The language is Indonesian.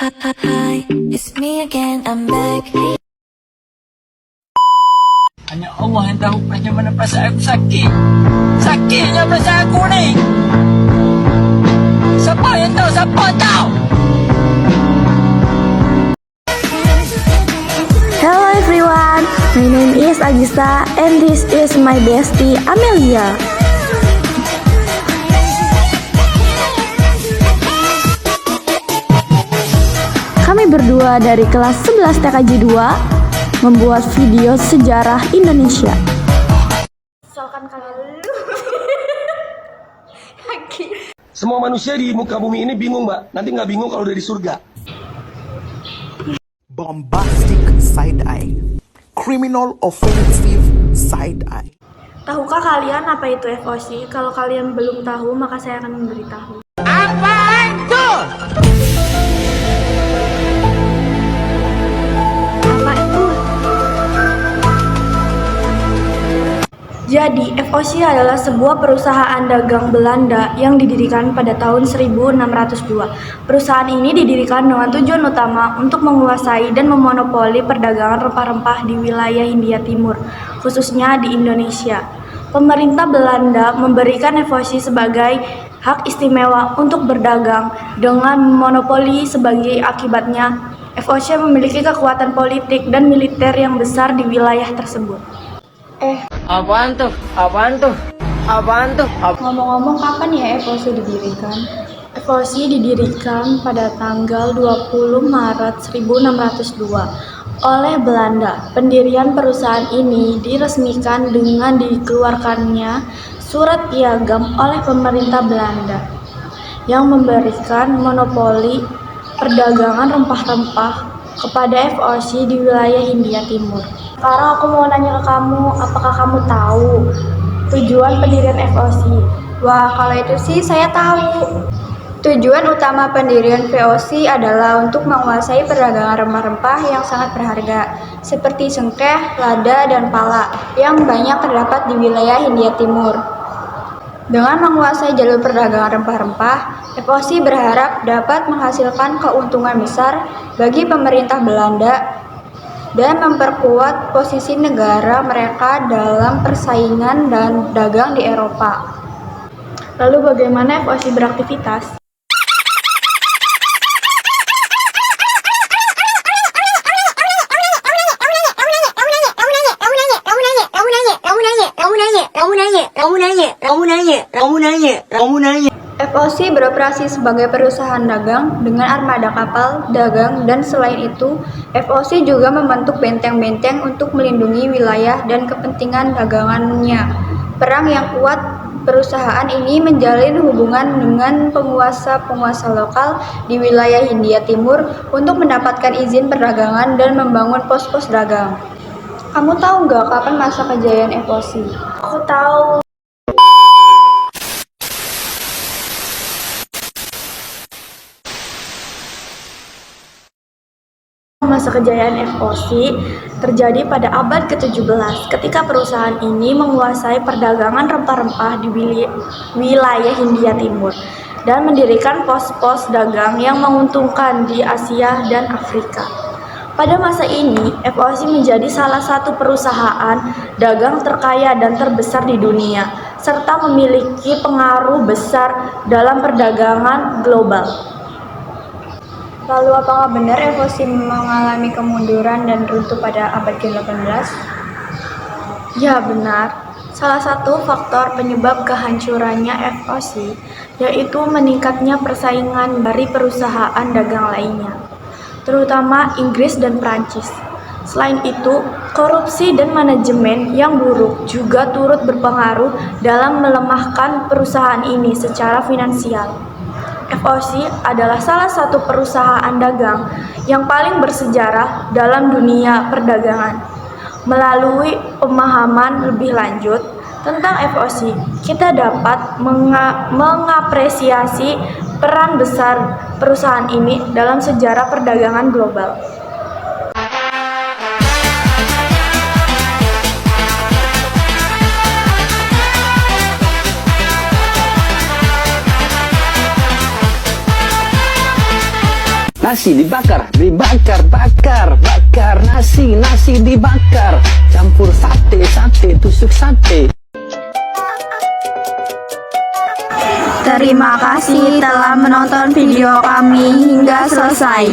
Hi, it's me again, I'm back. Hanya Allah yang tahu bagaimana perasaan aku sakit. Sakitnya perasaan aku ni. Siapa yang tahu? Siapa tahu? Hello everyone, my name is Agista and this is my bestie Amelia. Kami berdua dari kelas 11 TKJ 2 membuat video sejarah Indonesia. Misalkan kalian Semua manusia di muka bumi ini bingung, Mbak. Nanti nggak bingung kalau udah di surga. Bombastic side eye, criminal offensive side eye. Tahukah kalian apa itu FOC? Kalau kalian belum tahu, maka saya akan memberitahu. Jadi, FOC adalah sebuah perusahaan dagang Belanda yang didirikan pada tahun 1602. Perusahaan ini didirikan dengan tujuan utama untuk menguasai dan memonopoli perdagangan rempah-rempah di wilayah Hindia Timur, khususnya di Indonesia. Pemerintah Belanda memberikan FOC sebagai hak istimewa untuk berdagang dengan monopoli. Sebagai akibatnya, FOC memiliki kekuatan politik dan militer yang besar di wilayah tersebut. Apaan tuh? Apaan tuh? Apaan tuh? Ngomong-ngomong, kapan ya FOC didirikan? FOC didirikan pada tanggal 20 Maret 1602 oleh Belanda. Pendirian perusahaan ini diresmikan dengan dikeluarkannya surat piagam oleh pemerintah Belanda yang memberikan monopoli perdagangan rempah-rempah kepada FOC di wilayah Hindia Timur. Sekarang aku mau nanya ke kamu, apakah kamu tahu tujuan pendirian FOC? Wah, kalau itu sih saya tahu. Tujuan utama pendirian VOC adalah untuk menguasai perdagangan rempah-rempah yang sangat berharga, seperti cengkeh, lada, dan pala, yang banyak terdapat di wilayah Hindia Timur. Dengan menguasai jalur perdagangan rempah-rempah, FOC berharap dapat menghasilkan keuntungan besar bagi pemerintah Belanda dan memperkuat posisi negara mereka dalam persaingan dan dagang di Eropa. Lalu bagaimana FOC beraktivitas? FOC beroperasi sebagai perusahaan dagang dengan armada kapal, dagang, dan selain itu, FOC juga membentuk benteng-benteng untuk melindungi wilayah dan kepentingan dagangannya. Perang yang kuat, perusahaan ini menjalin hubungan dengan penguasa-penguasa lokal di wilayah Hindia Timur untuk mendapatkan izin perdagangan dan membangun pos-pos dagang. Kamu tahu nggak kapan masa kejayaan FOC? Aku tahu. Masa kejayaan FOC terjadi pada abad ke-17 ketika perusahaan ini menguasai perdagangan rempah-rempah di wilayah Hindia Timur dan mendirikan pos-pos dagang yang menguntungkan di Asia dan Afrika. Pada masa ini, FOC menjadi salah satu perusahaan dagang terkaya dan terbesar di dunia, serta memiliki pengaruh besar dalam perdagangan global. Lalu apakah benar FOC mengalami kemunduran dan runtuh pada abad ke-18? Ya, benar. Salah satu faktor penyebab kehancurannya FOC yaitu meningkatnya persaingan dari perusahaan dagang lainnya, terutama Inggris dan Prancis. Selain itu, korupsi dan manajemen yang buruk juga turut berpengaruh dalam melemahkan perusahaan ini secara finansial. FOC adalah salah satu perusahaan dagang yang paling bersejarah dalam dunia perdagangan. Melalui pemahaman lebih lanjut tentang FOC, kita dapat mengapresiasi peran besar perusahaan ini dalam sejarah perdagangan global. nasi dibakar, bakar nasi dibakar, campur sate, tusuk sate. Terima kasih telah menonton video kami hingga selesai.